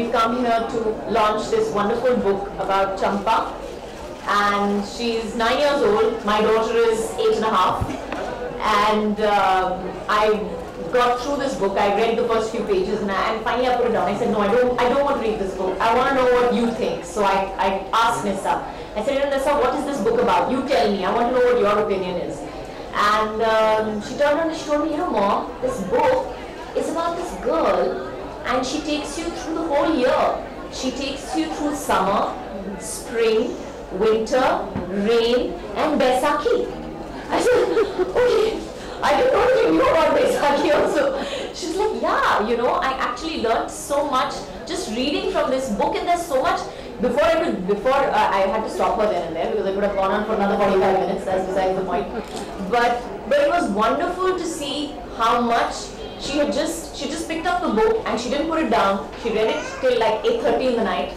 we've come here to launch this wonderful book about Champa. And she's 9 years old. My daughter is 8.5. And I got through this book. I read the first few pages, and finally I put it down. I said, no, I don't want to read this book. I want to know what you think. So I asked Nissa. I said, Nissa, what is this book about? You tell me. I want to know what your opinion is. And she turned around and she told me, Mom, this book is about this girl, and she takes you through the whole year. She takes you through summer, spring, winter, rain, and Baisakhi. I said, okay. I didn't know you knew about Baisakhi also. She's like, yeah, I actually learned so much just reading from this book, and there's so much. Before I had to stop her then and there because I could have gone on for another 45 minutes. That's besides the point. But it was wonderful to see how much she just picked up the book and she didn't put it down. She read it till like 8:30 in the night,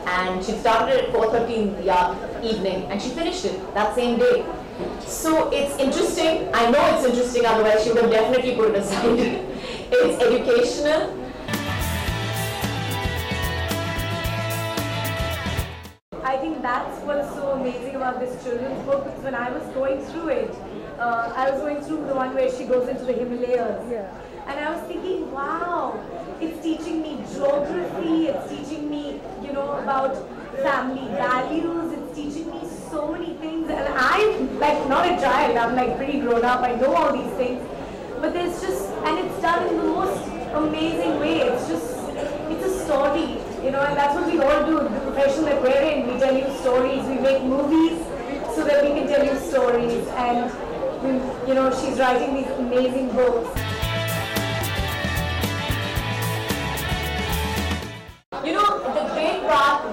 and she started at 4:30 in the evening, and she finished it that same day. So it's interesting. I know it's interesting, otherwise she would have definitely put it aside. It's educational. I think that's what's so amazing about this children's book, because when I was going through it, I was going through the one where she goes into the Himalayas. Yeah. And I was thinking, wow, it's teaching me geography, it's teaching me, about family values, it's teaching me so many things. And I'm like not a child, I'm like pretty grown up, I know all these things. But there's and it's done in the most amazing way. It's a story, and that's what we all do, the profession that we're in. We tell you stories, we make movies so that we can tell you stories. And, she's writing these amazing books.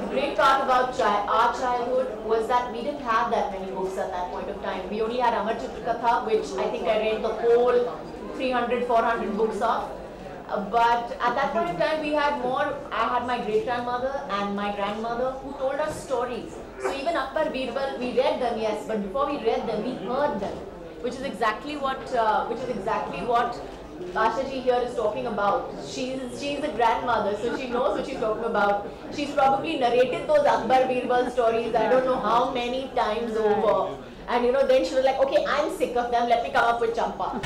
The great part about our childhood was that we didn't have that many books at that point of time. We only had Amar Chitra Katha, which I think I read the whole 300, 400 books of. But at that point of time, we had more. I had my great-grandmother and my grandmother who told us stories. So even Akbar, Birbal, we read them, yes, but before we read them, we heard them, which is exactly what Ashaji here is talking about. She's a grandmother, so she knows what she's talking about. She's probably narrated those Akbar Birbal stories I don't know how many times over. And then she was like, okay, I'm sick of them, let me come up with Champa.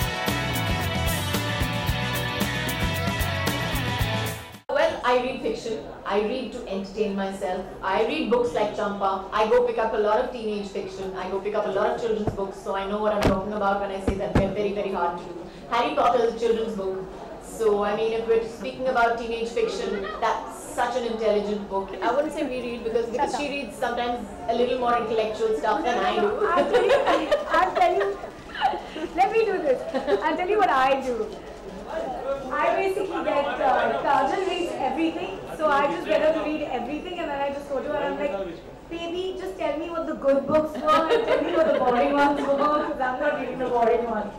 Well, I read fiction. I read to entertain myself. I read books like Champa. I go pick up a lot of teenage fiction. I go pick up a lot of children's books, so I know what I'm talking about when I say that they're very, very hard to do. Harry Potter is a children's book. So, if we're speaking about teenage fiction, that's such an intelligent book. I wouldn't say we read because she reads sometimes a little more intellectual stuff than I do. I'll tell you, let me do this. I'll tell you what I do. I basically get, Kajal reads everything, so I just get her to read everything, and then I just go to her and I'm like, baby, just tell me what the good books were and tell me what the boring ones were, because I'm not reading the boring ones.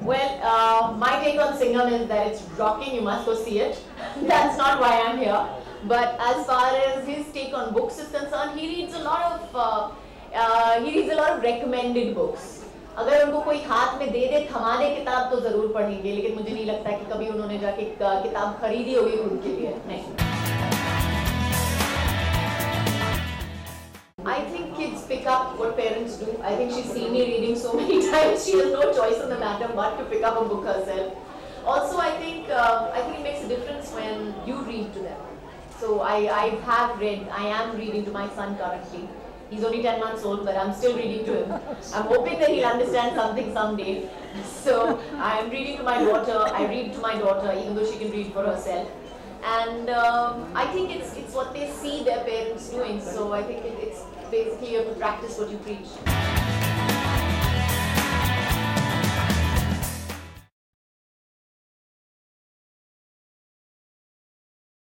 Well, my take on Singham is that it's rocking, you must go see it. That's not why I'm here. But as far as his take on books is concerned, he reads a lot of recommended books. अगर उनको कोई हाथ में दे थमा दे किताब तो जरूर पढ़ेंगे, लेकिन मुझे नहीं लगता कि कभी उन्होंने जाके किताब खरीदी होगी खुद के लिए. नहीं. I think kids pick up what parents do. I think she's seen me reading so many times. She has no choice in the matter but to pick up a book herself. Also, I think it makes a difference when you read to them. So I am reading to my son currently. He's only 10 months old, but I'm still reading to him. I'm hoping that he'll understand something someday. So I'm reading to my daughter. I read to my daughter, even though she can read for herself. And I think it's what they see their parents doing. So I think it's basically you have to practice what you preach.